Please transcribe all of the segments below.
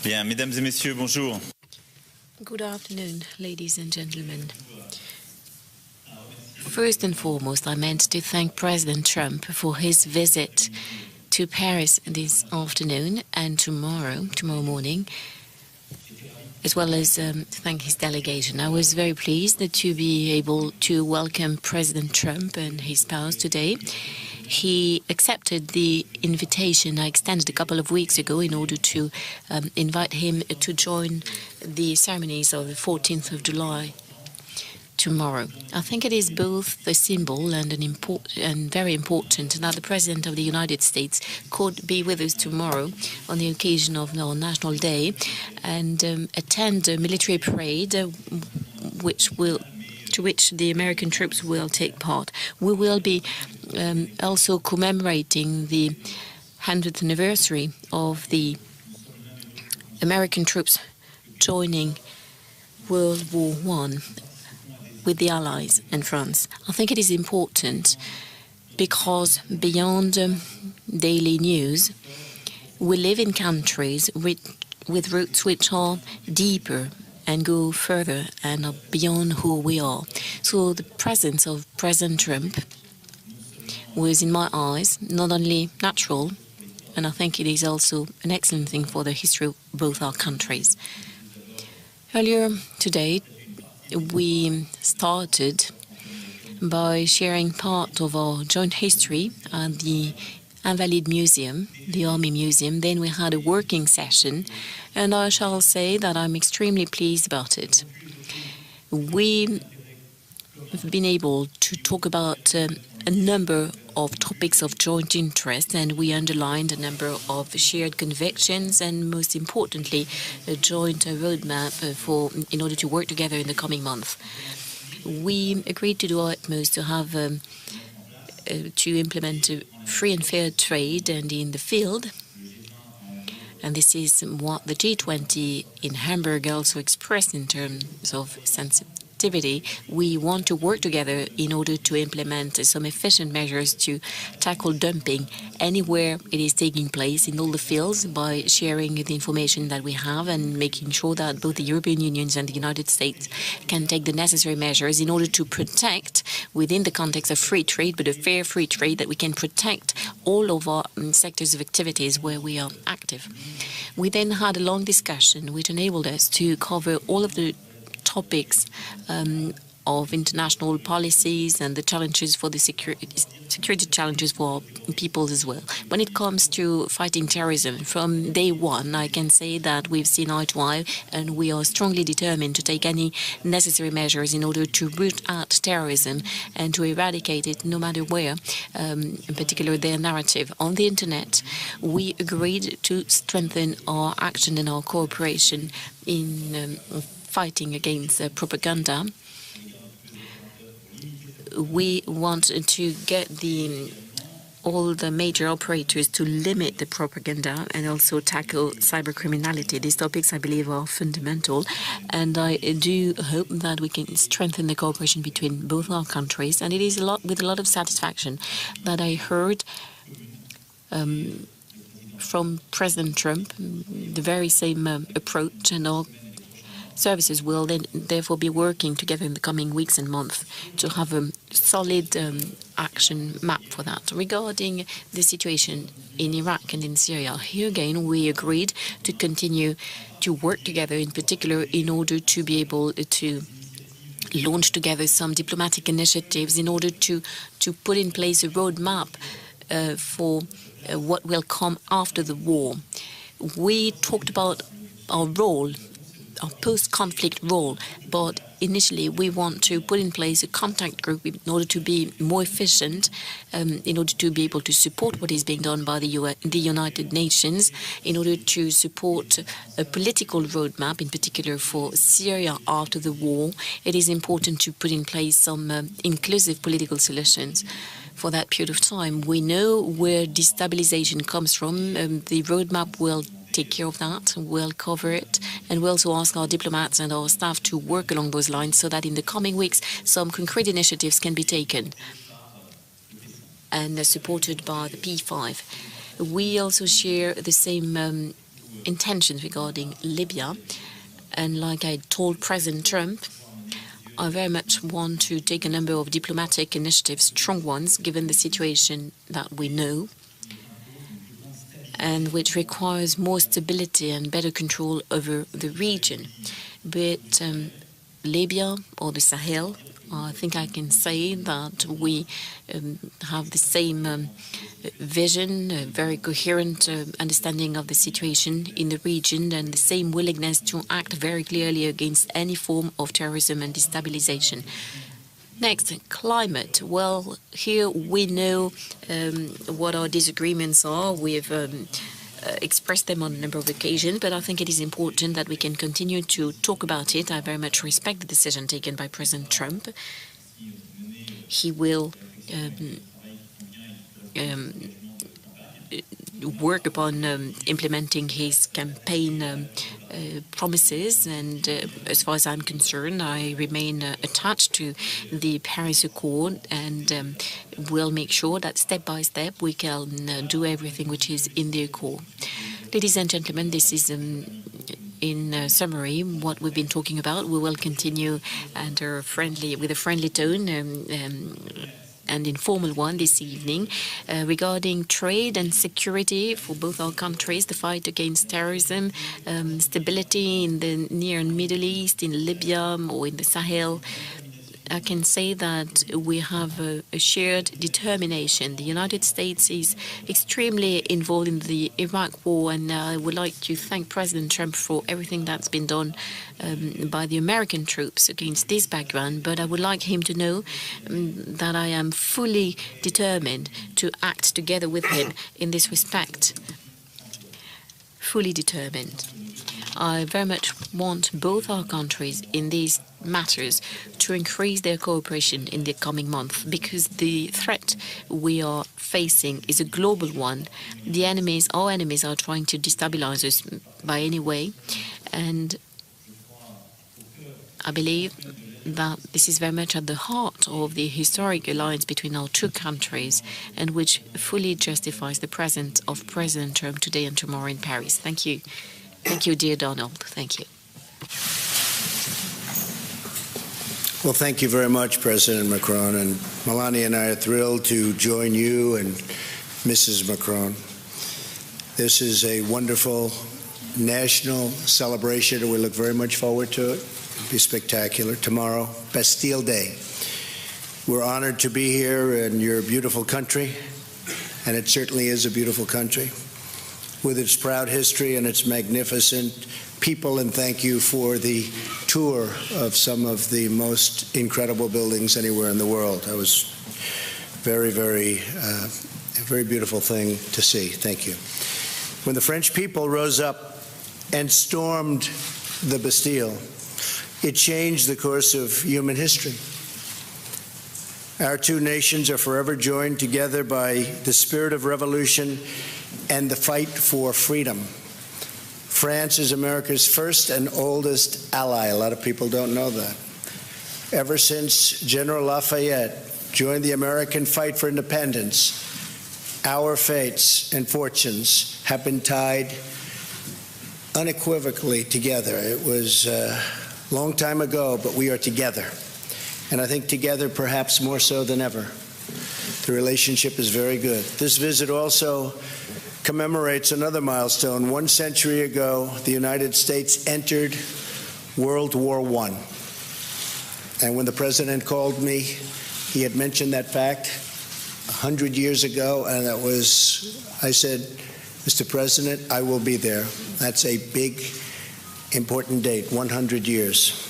Bien, mesdames et messieurs, bonjour. Good afternoon, ladies and gentlemen. First and foremost, I meant to thank President Trump for his visit to Paris this afternoon and tomorrow morning, as well as thank his delegation. I was very pleased to be able to welcome President Trump and his spouse today. He accepted the invitation I extended a couple of weeks ago in order to invite him to join the ceremonies of the 14th of July tomorrow. I think it is both a symbol and very important that the President of the United States could be with us tomorrow on the occasion of our National Day and attend a military parade to which the American troops will take part. We will be also commemorating the 100th anniversary of the American troops joining World War I with the Allies and France. I think it is important because beyond daily news, we live in countries with roots which are deeper and go further and are beyond who we are. So the presence of President Trump was, in my eyes, not only natural, and I think it is also an excellent thing for the history of both our countries. Earlier today, we started by sharing part of our joint history at the Invalides Museum, the Army Museum. Then we had a working session, and I shall say that I'm extremely pleased about it. We have been able to talk about a number of topics of joint interest, and we underlined a number of shared convictions and, most importantly, a joint roadmap in order to work together in the coming month. We agreed to do our utmost to have to implement a free and fair trade and in the field. And this is what the G20 in Hamburg also expressed in terms of sensitivity. We want to work together in order to implement some efficient measures to tackle dumping anywhere it is taking place in all the fields by sharing the information that we have and making sure that both the European Union and the United States can take the necessary measures in order to protect, within the context of free trade, but a fair free trade, that we can protect all of our sectors of activities where we are active. We then had a long discussion which enabled us to cover all of the topics of international policies and the challenges for the security challenges for peoples as well. When it comes to fighting terrorism, from day one, I can say that we've seen eye to eye, and we are strongly determined to take any necessary measures in order to root out terrorism and to eradicate it no matter where, in particular their narrative. On the internet, we agreed to strengthen our action and our cooperation in fighting against propaganda. We want to get all the major operators to limit the propaganda and also tackle cybercriminality. These topics, I believe, are fundamental, and I do hope that we can strengthen the cooperation between both our countries. And it is with a lot of satisfaction that I heard from President Trump the very same approach, and our services will then therefore be working together in the coming weeks and months to have a solid action map for that. Regarding the situation in Iraq and in Syria, here again we agreed to continue to work together, in particular in order to be able to launch together some diplomatic initiatives in order to put in place a roadmap for what will come after the war. We talked about our role, our post-conflict role, but initially we want to put in place a contact group in order to be more efficient, in order to be able to support what is being done by the United Nations, in order to support a political roadmap, in particular for Syria after the war. It is important to put in place some inclusive political solutions for that period of time. We know where destabilization comes from. The roadmap will take care of that, we'll cover it, and we'll also ask our diplomats and our staff to work along those lines so that in the coming weeks some concrete initiatives can be taken and supported by the P5. We also share the same intentions regarding Libya. And like I told President Trump, I very much want to take a number of diplomatic initiatives, strong ones, given the situation that we know, and which requires more stability and better control over the region. Be it Libya or the Sahel, I think I can say that we have the same vision, a very coherent understanding of the situation in the region, and the same willingness to act very clearly against any form of terrorism and destabilization. Next, climate. Well, here we know what our disagreements are. We've expressed them on a number of occasions, but I think it is important that we can continue to talk about it. I very much respect the decision taken by President Trump. He will work upon implementing his campaign promises, and as far as I'm concerned, I remain attached to the Paris Accord, and will make sure that step by step we can do everything which is in the Accord. Ladies and gentlemen, this is in summary what we've been talking about. We will continue with a friendly tone and informal one this evening regarding trade and security for both our countries, the fight against terrorism, stability in the Near and Middle East, in Libya or in the Sahel. I can say that we have a shared determination. The United States is extremely involved in the Iraq war, and I would like to thank President Trump for everything that's been done by the American troops against this background. But I would like him to know that I am fully determined to act together with him in this respect. Fully determined. I very much want both our countries in these matters to increase their cooperation in the coming month, because the threat we are facing is a global one. Our enemies are trying to destabilize us by any way, and I believe that this is very much at the heart of the historic alliance between our two countries, and which fully justifies the presence of President Trump today and tomorrow in Paris. Thank you. Thank you, dear Donald. Thank you. Well, thank you very much, President Macron. And Melania and I are thrilled to join you and Mrs. Macron. This is a wonderful national celebration, and we look very much forward to it. It'll be spectacular. Tomorrow, Bastille Day. We're honored to be here in your beautiful country, and it certainly is a beautiful country, with its proud history and its magnificent people, and thank you for the tour of some of the most incredible buildings anywhere in the world. That was a very beautiful thing to see. Thank you. When the French people rose up and stormed the Bastille, it changed the course of human history. Our two nations are forever joined together by the spirit of revolution and the fight for freedom. France is America's first and oldest ally. A lot of people don't know that. Ever since General Lafayette joined the American fight for independence, our fates and fortunes have been tied unequivocally together. It was a long time ago, but we are together. And I think together perhaps more so than ever. The relationship is very good. This visit also commemorates another milestone. 1 century ago, the United States entered World War I. And when the president called me, he had mentioned that fact 100 years ago, and I said, Mr. President, I will be there. That's a big, important date, 100 years.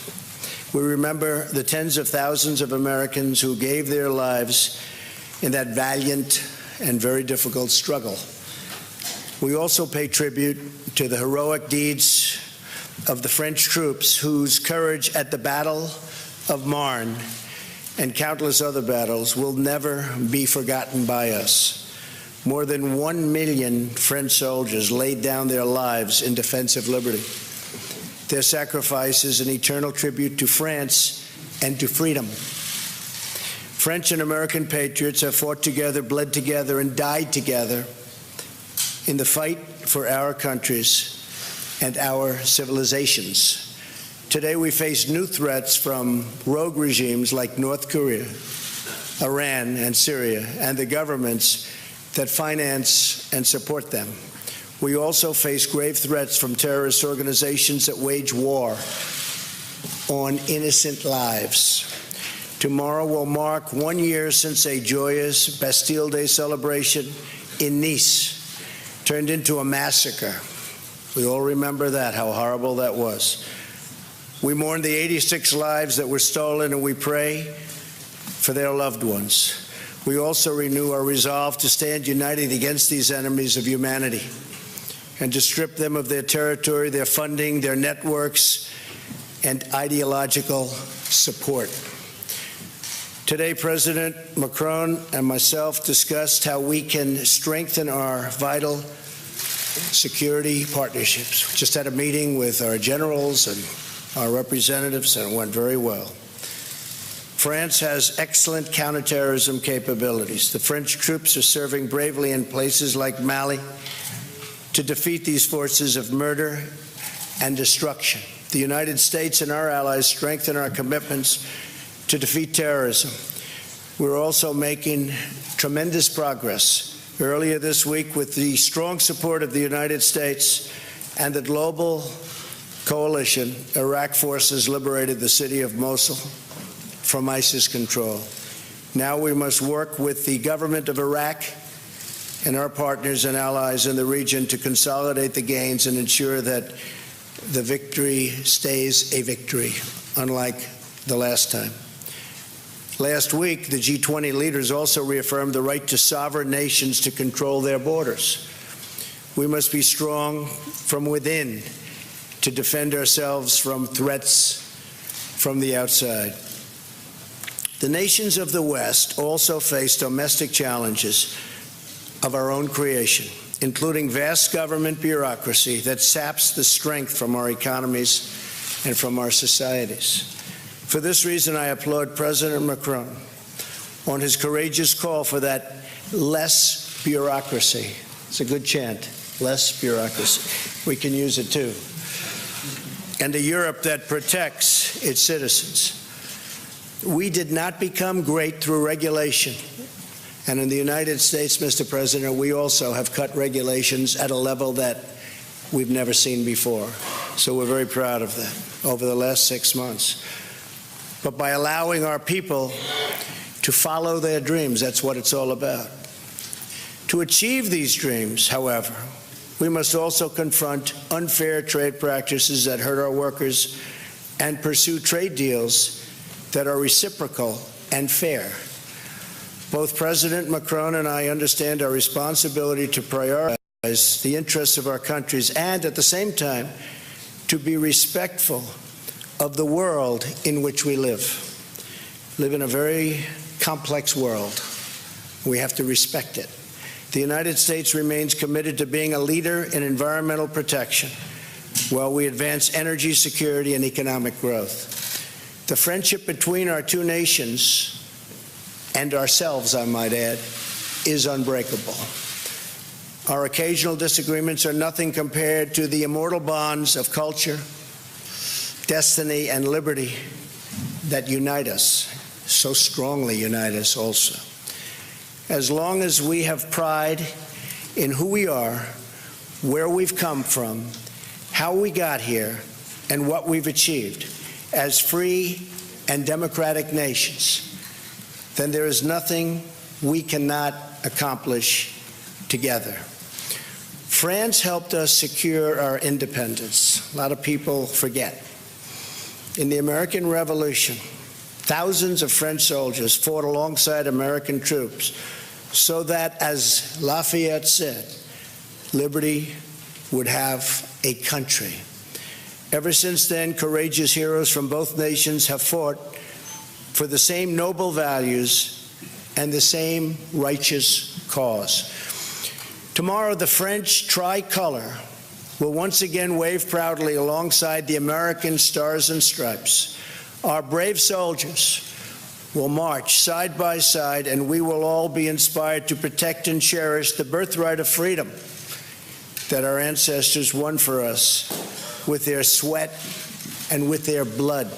We remember the tens of thousands of Americans who gave their lives in that valiant and very difficult struggle. We also pay tribute to the heroic deeds of the French troops whose courage at the Battle of Marne and countless other battles will never be forgotten by us. More than 1 million French soldiers laid down their lives in defense of liberty. Their sacrifice is an eternal tribute to France and to freedom. French and American patriots have fought together, bled together, and died together in the fight for our countries. and our civilizations. Today we face new threats from rogue regimes like North Korea, Iran, and Syria, and the governments that finance and support them. We also face grave threats from terrorist organizations that wage war on innocent lives. Tomorrow will mark 1 year since a joyous Bastille Day celebration in Nice turned into a massacre. We all remember that, how horrible that was. We mourn the 86 lives that were stolen, and we pray for their loved ones. We also renew our resolve to stand united against these enemies of humanity and to strip them of their territory, their funding, their networks, and ideological support. Today, President Macron and myself discussed how we can strengthen our vital security partnerships. We just had a meeting with our generals and our representatives, and it went very well. France has excellent counterterrorism capabilities. The French troops are serving bravely in places like Mali to defeat these forces of murder and destruction. The United States and our allies strengthen our commitments to defeat terrorism. We're also making tremendous progress. Earlier this week, with the strong support of the United States and the global coalition, Iraq forces liberated the city of Mosul from ISIS control. Now we must work with the government of Iraq and our partners and allies in the region to consolidate the gains and ensure that the victory stays a victory, unlike the last time. Last week, the G20 leaders also reaffirmed the right to sovereign nations to control their borders. We must be strong from within to defend ourselves from threats from the outside. The nations of the West also face domestic challenges of our own creation, including vast government bureaucracy that saps the strength from our economies and from our societies. For this reason, I applaud President Macron on his courageous call for that less bureaucracy. It's a good chant, less bureaucracy. We can use it too. And a Europe that protects its citizens. We did not become great through regulation. And in the United States, Mr. President, we also have cut regulations at a level that we've never seen before. So we're very proud of that over the last 6 months. But by allowing our people to follow their dreams, that's what it's all about. To achieve these dreams, however, we must also confront unfair trade practices that hurt our workers and pursue trade deals that are reciprocal and fair. Both President Macron and I understand our responsibility to prioritize the interests of our countries and, at the same time, to be respectful of the world in which we live. We live in a very complex world. We have to respect it. The United States remains committed to being a leader in environmental protection while we advance energy security and economic growth. The friendship between our two nations and ourselves, I might add, is unbreakable. Our occasional disagreements are nothing compared to the immortal bonds of culture, destiny, and liberty that unite us, so strongly unite us also. As long as we have pride in who we are, where we've come from, how we got here, and what we've achieved as free and democratic nations, then there is nothing we cannot accomplish together. France helped us secure our independence. A lot of people forget. In the American Revolution, thousands of French soldiers fought alongside American troops so that, as Lafayette said, liberty would have a country. Ever since then, courageous heroes from both nations have fought for the same noble values and the same righteous cause. Tomorrow, the French tricolor will once again wave proudly alongside the American Stars and Stripes. Our brave soldiers will march side by side, and we will all be inspired to protect and cherish the birthright of freedom that our ancestors won for us with their sweat and with their blood.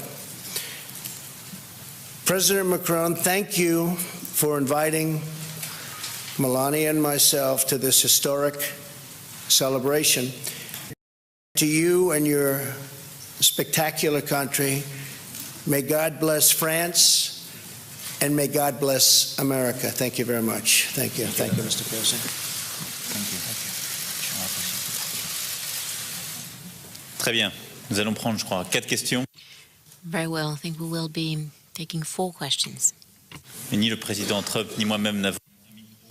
President Macron, thank you for inviting Melania and myself to this historic celebration. To you and your spectacular country, may God bless France, and may God bless America. Thank you very much. Thank you. Thank you, Mr. President. Très bien. Nous allons prendre, je crois, 4 questions. Very well. I think we will be taking 4 questions. Et ni le président Trump ni moi-même n'avons.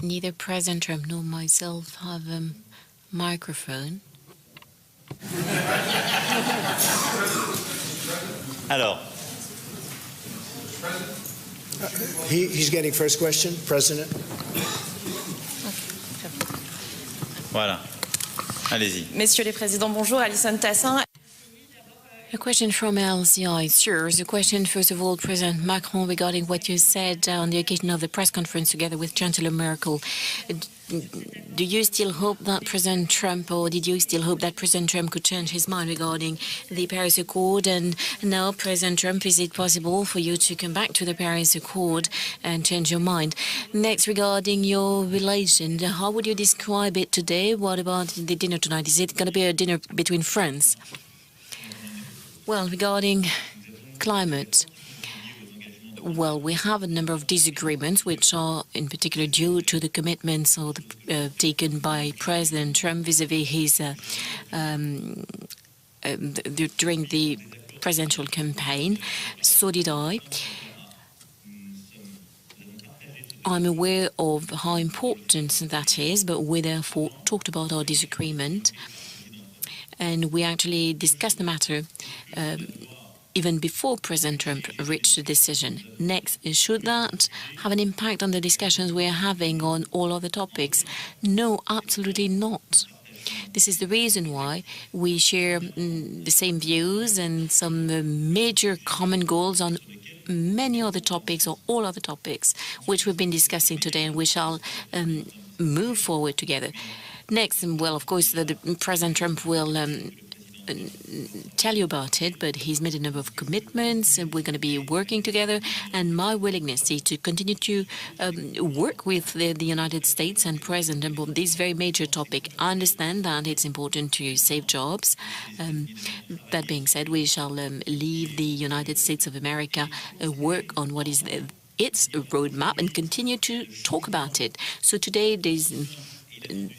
Neither President Trump nor myself have a microphone. Alors. He's getting first question, President. Voilà. Allez-y. Messieurs les présidents, bonjour. Alison Tassin. A question from LCI. Sir, a question first of all, President Macron, regarding what you said on the occasion of the press conference together with Chancellor Merkel. Do you still hope that President Trump, or did you still hope that President Trump could change his mind regarding the Paris Accord? And now, President Trump, is it possible for you to come back to the Paris Accord and change your mind? Next, regarding your relation, how would you describe it today? What about the dinner tonight? Is it going to be a dinner between friends? Well, regarding climate, well, we have a number of disagreements, which are in particular due to the commitments taken by President Trump vis-à-vis his during the presidential campaign. So did I. I'm aware of how important that is, but we therefore talked about our disagreement, and we actually discussed the matter even before President Trump reached a decision. Next, should that have an impact on the discussions we are having on all other topics? No, absolutely not. This is the reason why we share the same views and some major common goals on many other topics, or all other topics, which we've been discussing today, and we shall move forward together. Next, well, of course, the President Trump will tell you about it, but he's made a number of commitments, and we're going to be working together, and my willingness is to continue to work with the United States and President on this very major topic. I understand that it's important to save jobs. That being said, we shall leave the United States of America work on what is its roadmap and continue to talk about it. So today there's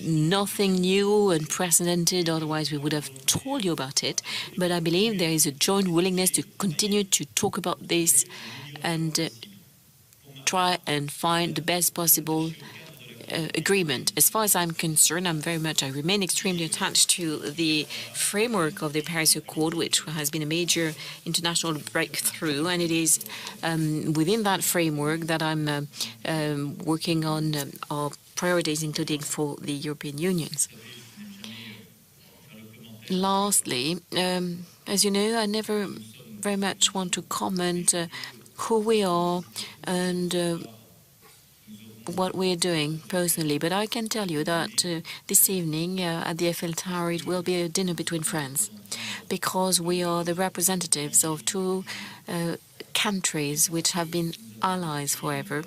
nothing new and unprecedented, otherwise we would have told you about it. But I believe there is a joint willingness to continue to talk about this and try and find the best possible agreement. As far as I'm concerned, I remain extremely attached to the framework of the Paris Accord, which has been a major international breakthrough, and it is within that framework that I'm working on our priorities, including for the European Union. Lastly, as you know, I never very much want to comment who we are and what we're doing personally, but I can tell you that this evening at the Eiffel Tower it will be a dinner between friends, because we are the representatives of two countries which have been allies forever,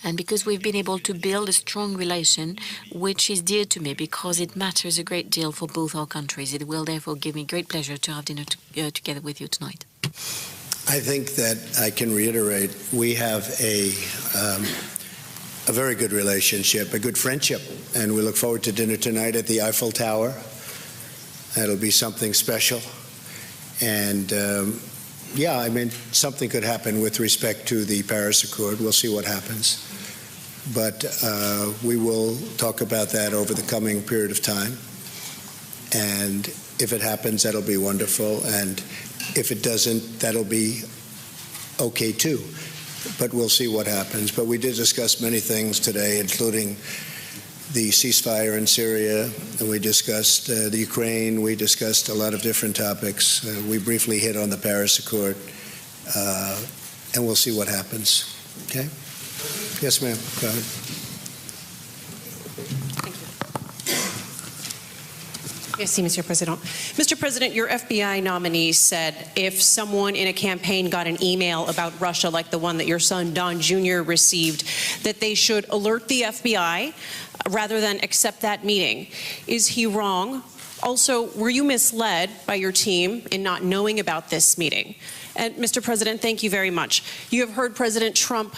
and because we've been able to build a strong relation which is dear to me, because it matters a great deal for both our countries. It will therefore give me great pleasure to have dinner together with you tonight. I think that I can reiterate, we have a very good relationship, a good friendship, and we look forward to dinner tonight at the Eiffel Tower. That'll be something special. And yeah, I mean, something could happen with respect to the Paris Accord. We'll see what happens. But we will talk about that over the coming period of time. And if it happens, that'll be wonderful. And if it doesn't, that'll be okay too. But we'll see what happens. But we did discuss many things today, including the ceasefire in Syria, and we discussed the Ukraine. We discussed a lot of different topics. We briefly hit on the Paris Accord, and we'll see what happens. Okay? Yes, ma'am. Go ahead. Thank you. Merci, Monsieur President. Mr. President, your FBI nominee said if someone in a campaign got an email about Russia like the one that your son Don Jr. received, that they should alert the FBI rather than accept that meeting. Is he wrong? Also, were you misled by your team in not knowing about this meeting? And Mr. President, thank you very much. You have heard President Trump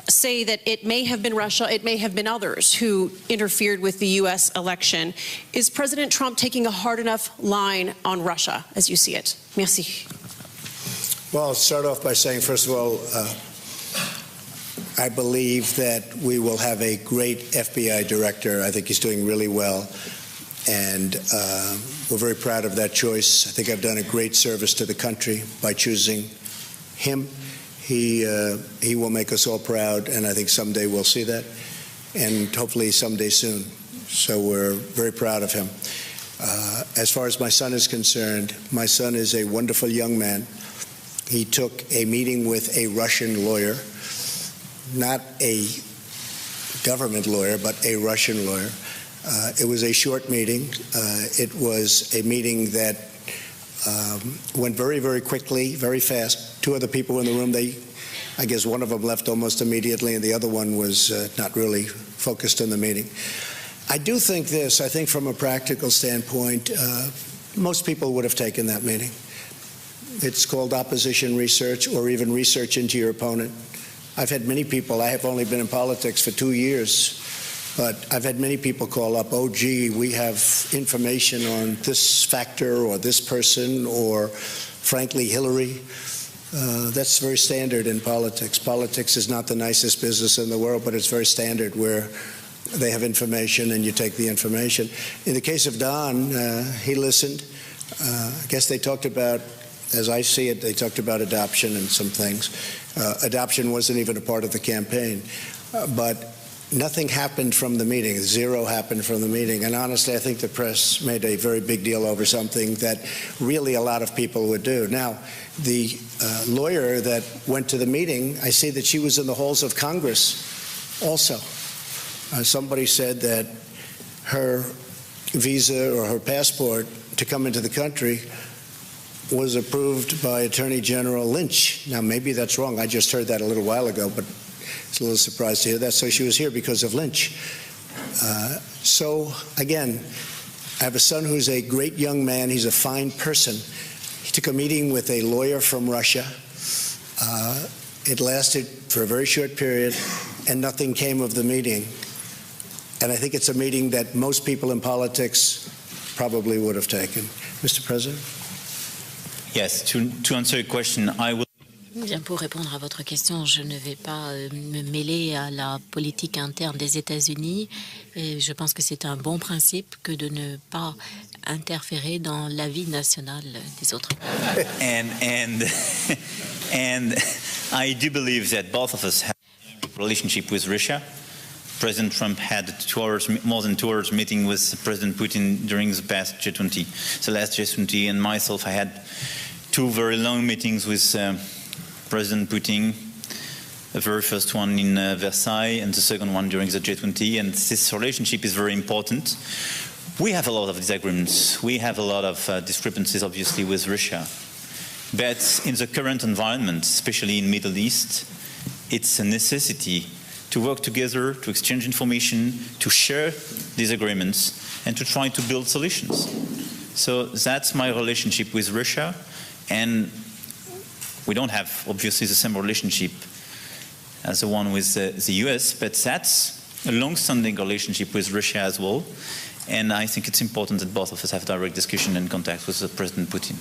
say that it may have been Russia, it may have been others who interfered with the U.S. election. Is President Trump taking a hard enough line on Russia as you see it? Merci. Well, I'll start off by saying, first of all, I believe that we will have a great FBI director. I think he's doing really well. And we're very proud of that choice. I think I've done a great service to the country by choosing him. He will make us all proud, and I think someday we'll see that, and hopefully someday soon. So we're very proud of him. As far as my son is concerned, my son is a wonderful young man. He took a meeting with a Russian lawyer, not a government lawyer, but a Russian lawyer. It was a short meeting. It was a meeting that went very, very quickly, very fast. Two other people in the room, I guess one of them left almost immediately, and the other one was not really focused on the meeting. I do think this. I think from a practical standpoint, most people would have taken that meeting. It's called opposition research or even research into your opponent. I've had many people, I have only been in politics for 2 years, but I've had many people call up, oh, gee, we have information on this factor or this person or, frankly, Hillary. That's very standard in politics. Politics is not the nicest business in the world, but it's very standard where they have information and you take the information. In the case of Don, he listened. I guess they talked about, as I see it, they talked about adoption and some things. Adoption wasn't even a part of the campaign. But nothing happened from the meeting. Zero happened from the meeting. And honestly, I think the press made a very big deal over something that really a lot of people would do. Now, the lawyer that went to the meeting, I see that she was in the halls of Congress also. Somebody said that her visa or her passport to come into the country was approved by Attorney General Lynch. Now, maybe that's wrong. I just heard that a little while ago, but it's a little surprised to hear that. So she was here because of Lynch. So, again, I have a son who's a great young man. He's a fine person. He took a meeting with a lawyer from Russia. It lasted for a very short period, and nothing came of the meeting. And I think it's a meeting that most people in politics probably would have taken. Mr. President? Yes, to answer your question, I will. Bien, pour répondre à votre question, je ne vais pas me mêler à la politique interne des États-Unis. Et je pense que c'est un bon principe que de ne pas interférer dans la vie nationale des autres. And I do believe that both of us have a relationship with Russia. President Trump had more than 2 hours meeting with President Putin during the past G20. The last G20, and myself, I had 2 very long meetings with President Putin, the very first one in Versailles and the second one during the G20, and this relationship is very important. We have a lot of disagreements. We have a lot of discrepancies, obviously, with Russia. But in the current environment, especially in Middle East, it's a necessity to work together, to exchange information, to share these agreements, and to try to build solutions. So that's my relationship with Russia, and we don't have, obviously, the same relationship as the one with the US, but that's a long-standing relationship with Russia as well, and I think it's important that both of us have direct discussion and contact with President Putin.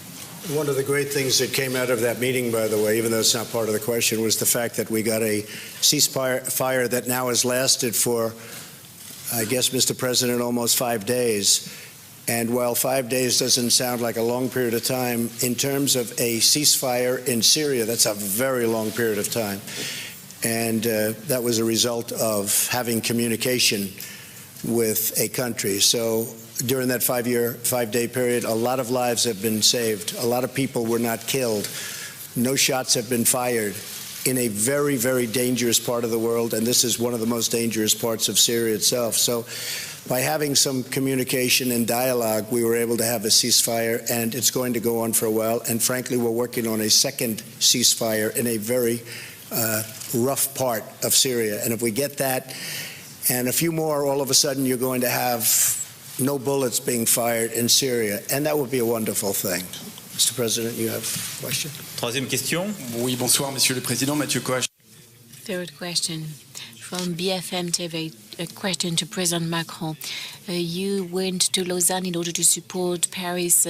One of the great things that came out of that meeting, by the way, even though it's not part of the question, was the fact that we got a ceasefire that now has lasted for, I guess, Mr. President, almost 5 days. And while 5 days doesn't sound like a long period of time, in terms of a ceasefire in Syria, that's a very long period of time. And that was a result of having communication with a country. So during that 5-day period, a lot of lives have been saved. A lot of people were not killed. No shots have been fired in a very, very dangerous part of the world, and this is one of the most dangerous parts of Syria itself. So by having some communication and dialogue, we were able to have a ceasefire, and it's going to go on for a while. And frankly, we're working on a second ceasefire in a very rough part of Syria. And if we get that and a few more, all of a sudden you're going to have no bullets being fired in Syria, and that would be a wonderful thing. Mr. President, you have a question? Troisième question. Oui, bonsoir, Monsieur le Président. Mathieu Coach. Third question from BFM TV, a question to President Macron. You went to Lausanne in order to support Paris'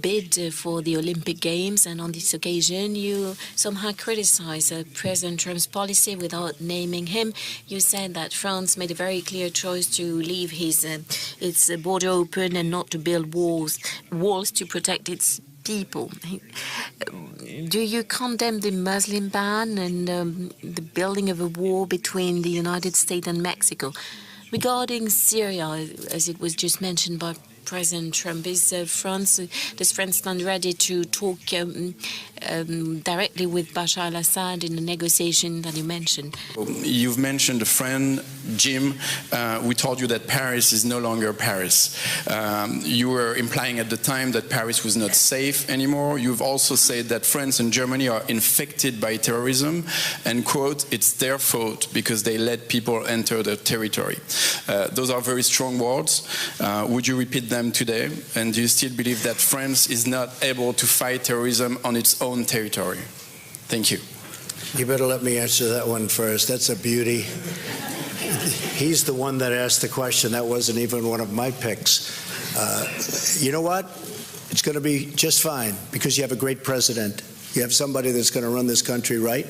bid for the Olympic Games, and on this occasion you somehow criticized President Trump's policy without naming him. You said that France made a very clear choice to leave its border open and not to build walls to protect its people. Do you condemn the Muslim ban and the building of a wall between the United States and Mexico? Regarding Syria, as it was just mentioned by President Trump, does France stand ready to talk directly with Bashar al-Assad in the negotiation that you mentioned? You've mentioned a friend, Jim. We told you that Paris is no longer Paris. You were implying at the time that Paris was not safe anymore. You've also said that France and Germany are infected by terrorism, and, quote, it's their fault because they let people enter their territory. Those are very strong words. Would you repeat them today? And do you still believe that France is not able to fight terrorism on its own territory? Thank you. You better let me answer that one first. That's a beauty. He's the one that asked the question. That wasn't even one of my picks. You know what? It's going to be just fine because you have a great president. You have somebody that's going to run this country right.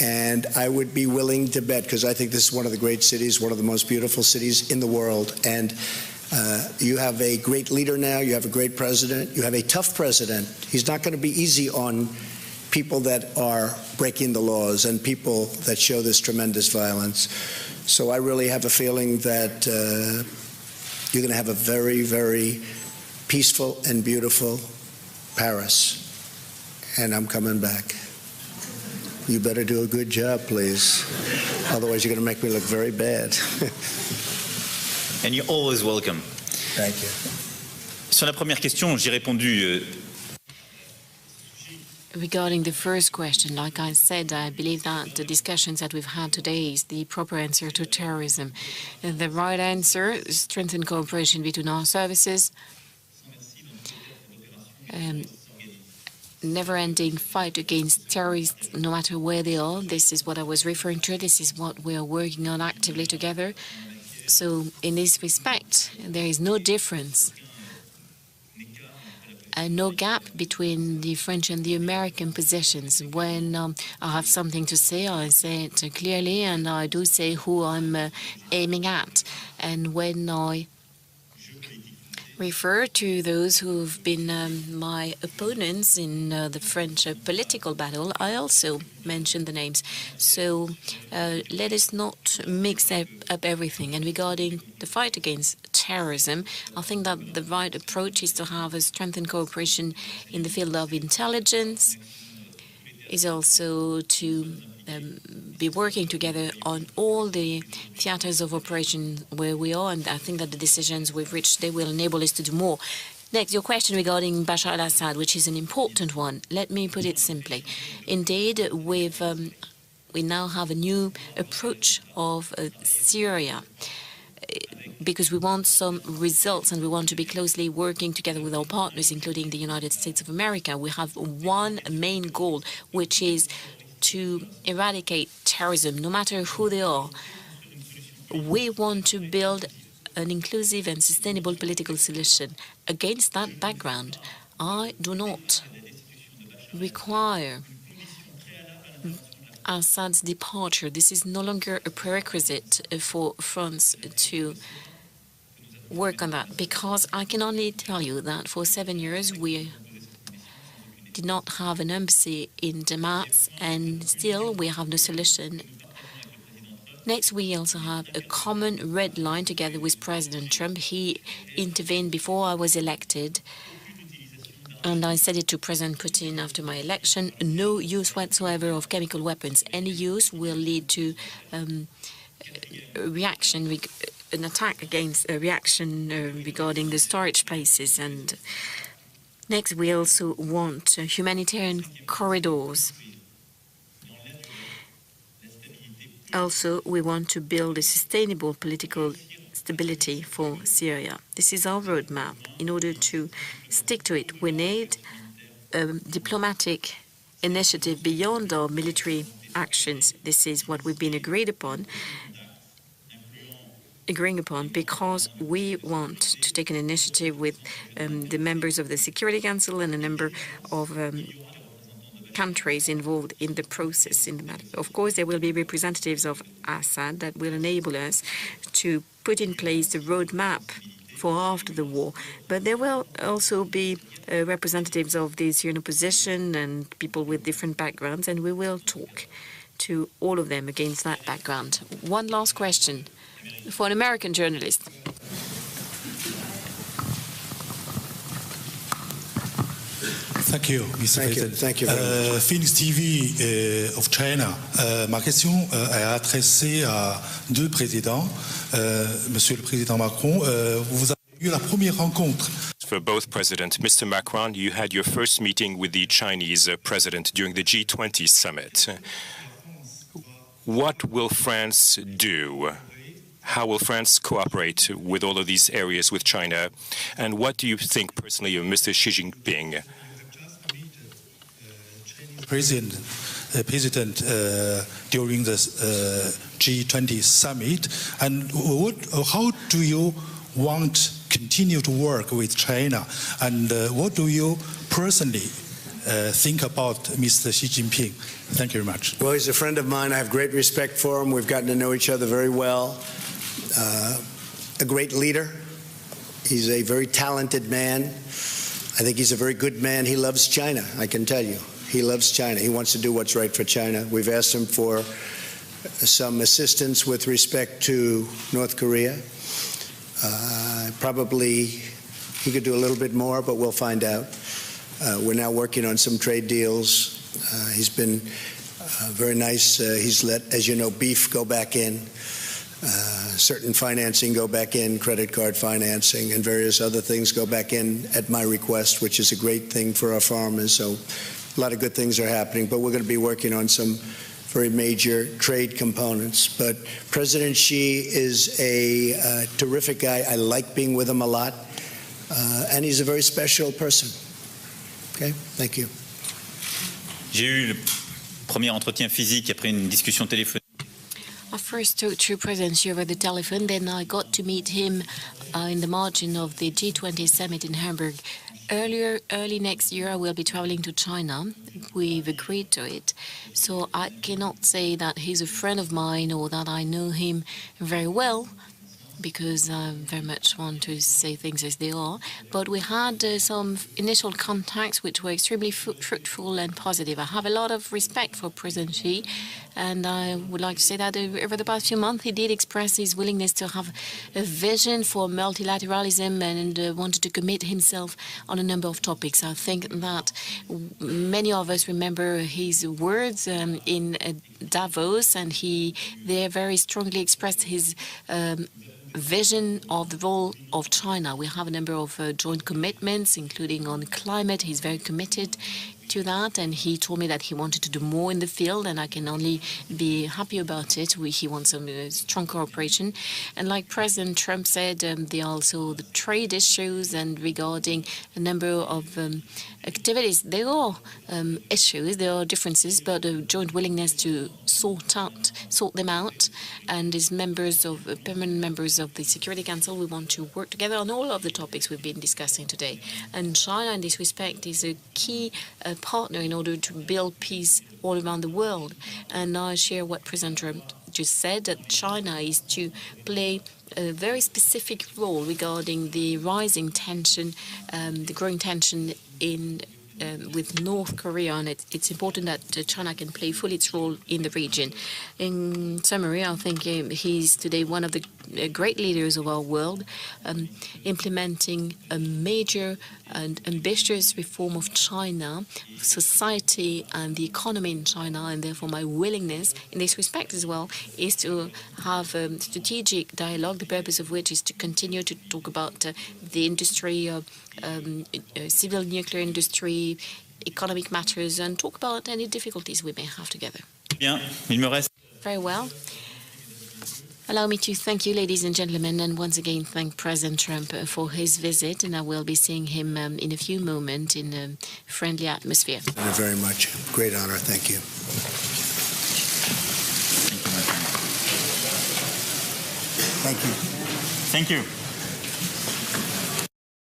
And I would be willing to bet, because I think this is one of the great cities, one of the most beautiful cities in the world. And you have a great leader now. You have a great president. You have a tough president. He's not going to be easy on people that are breaking the laws and people that show this tremendous violence. So I really have a feeling that you're going to have a very, very peaceful and beautiful Paris. And I'm coming back. You better do a good job, please. Otherwise, you're going to make me look very bad. And you're always welcome. Thank you. Sur la première question, j'ai répondu. Regarding the first question, like I said, I believe that the discussions that we've had today is the proper answer to terrorism. And the right answer is strengthen cooperation between our services, never-ending fight against terrorists, no matter where they are. This is what I was referring to. This is what we are working on actively together. So in this respect, there is no difference and no gap between the French and the American positions. When I have something to say, I say it clearly, and I do say who I'm aiming at. And when I refer to those who've been my opponents in the French political battle, I also mention the names. So let us not mix up everything. And regarding the fight against terrorism, I think that the right approach is to have a strengthened cooperation in the field of intelligence, is also to be working together on all the theaters of operation where we are, and I think that the decisions we've reached, they will enable us to do more. Next, your question regarding Bashar al-Assad, which is an important one. Let me put it simply. Indeed, we now have a new approach of Syria, because we want some results and we want to be closely working together with our partners, including the United States of America. We have one main goal, which is to eradicate terrorism, no matter who they are. We want to build an inclusive and sustainable political solution. Against that background, I do not require Assad's departure. This is no longer a prerequisite for France to work on that, because I can only tell you that for 7 years we did not have an embassy in Damas, and still we have no solution. Next, we also have a common red line together with President Trump. He intervened before I was elected and I said it to President Putin after my election, no use whatsoever of chemical weapons. Any use will lead to an attack against a reaction regarding the storage places. And next, we also want humanitarian corridors. Also, we want to build a sustainable political stability for Syria. This is our roadmap. In order to stick to it, we need a diplomatic initiative beyond our military actions. This is what we've been agreeing upon because we want to take an initiative with the members of the Security Council and a number of countries involved in the process. In the matter. Of course, there will be representatives of Assad that will enable us to put in place the roadmap for after the war. But there will also be representatives of the Syrian opposition and people with different backgrounds, and we will talk to all of them against that background. One last question for an American journalist. Thank you, Mr. President. Thank you very much. Phoenix TV of China. Ma question est adressée à deux présidents. Monsieur le Président Macron, vous avez eu la première rencontre. For both presidents, Mr. Macron, you had your first meeting with the Chinese president during the G20 summit. What will France do? How will France cooperate with all of these areas with China? And what do you think personally of Mr. Xi Jinping? President during the G20 summit, and how do you want to continue to work with China, and what do you personally think about Mr. Xi Jinping? Thank you very much. Well, he's a friend of mine. I have great respect for him. We've gotten to know each other very well. A great leader. He's a very talented man. I think he's a very good man. He loves China, I can tell you. He loves China. He wants to do what's right for China. We've asked him for some assistance with respect to North Korea. Probably he could do a little bit more, but we'll find out. We're now working on some trade deals. He's been very nice. He's let, as you know, beef go back in, certain financing go back in, credit card financing, and various other things go back in at my request, which is a great thing for our farmers. So a lot of good things are happening, but we're going to be working on some very major trade components. But President Xi is a terrific guy. I like being with him a lot, and he's a very special person. Okay, thank you. J'ai eu le premier entretien physique après une discussion téléphonique. I first talked to President Xi over the telephone, then I got to meet him in the margin of the G20 summit in Hamburg. Early next year, I will be traveling to China. We've agreed to it. So I cannot say that he's a friend of mine or that I know him very well, because I very much want to say things as they are. But we had some initial contacts which were extremely fruitful and positive. I have a lot of respect for President Xi, and I would like to say that over the past few months he did express his willingness to have a vision for multilateralism and wanted to commit himself on a number of topics. I think that many of us remember his words in Davos, and he there very strongly expressed his vision of the role of China. We have a number of joint commitments, including on climate. He's very committed to that, and he told me that he wanted to do more in the field, and I can only be happy about it. He wants some strong cooperation. And like President Trump said, there are also the trade issues, and regarding a number of activities, there are issues, there are differences, but a joint willingness to sort them out. And as permanent members of the Security Council, we want to work together on all of the topics we've been discussing today. And China, in this respect, is a key partner in order to build peace all around the world. And I share what President Trump just said, that China is to play a very specific role regarding the rising tension, the growing tension in with North Korea, and it's important that China can play fully its role in the region. In summary, I think he's today one of the great leaders of our world, implementing a major and ambitious reform of China, society and the economy in China, and therefore my willingness in this respect as well is to have a strategic dialogue, the purpose of which is to continue to talk about the industry, civil nuclear industry, economic matters, and talk about any difficulties we may have together. Bien, il me reste. Very well. Allow me to thank you, ladies and gentlemen, and once again thank President Trump for his visit, and I will be seeing him in a few moments in a friendly atmosphere. Thank you very much. Great honor. Thank you. Thank you, my friend. Thank you. Thank you.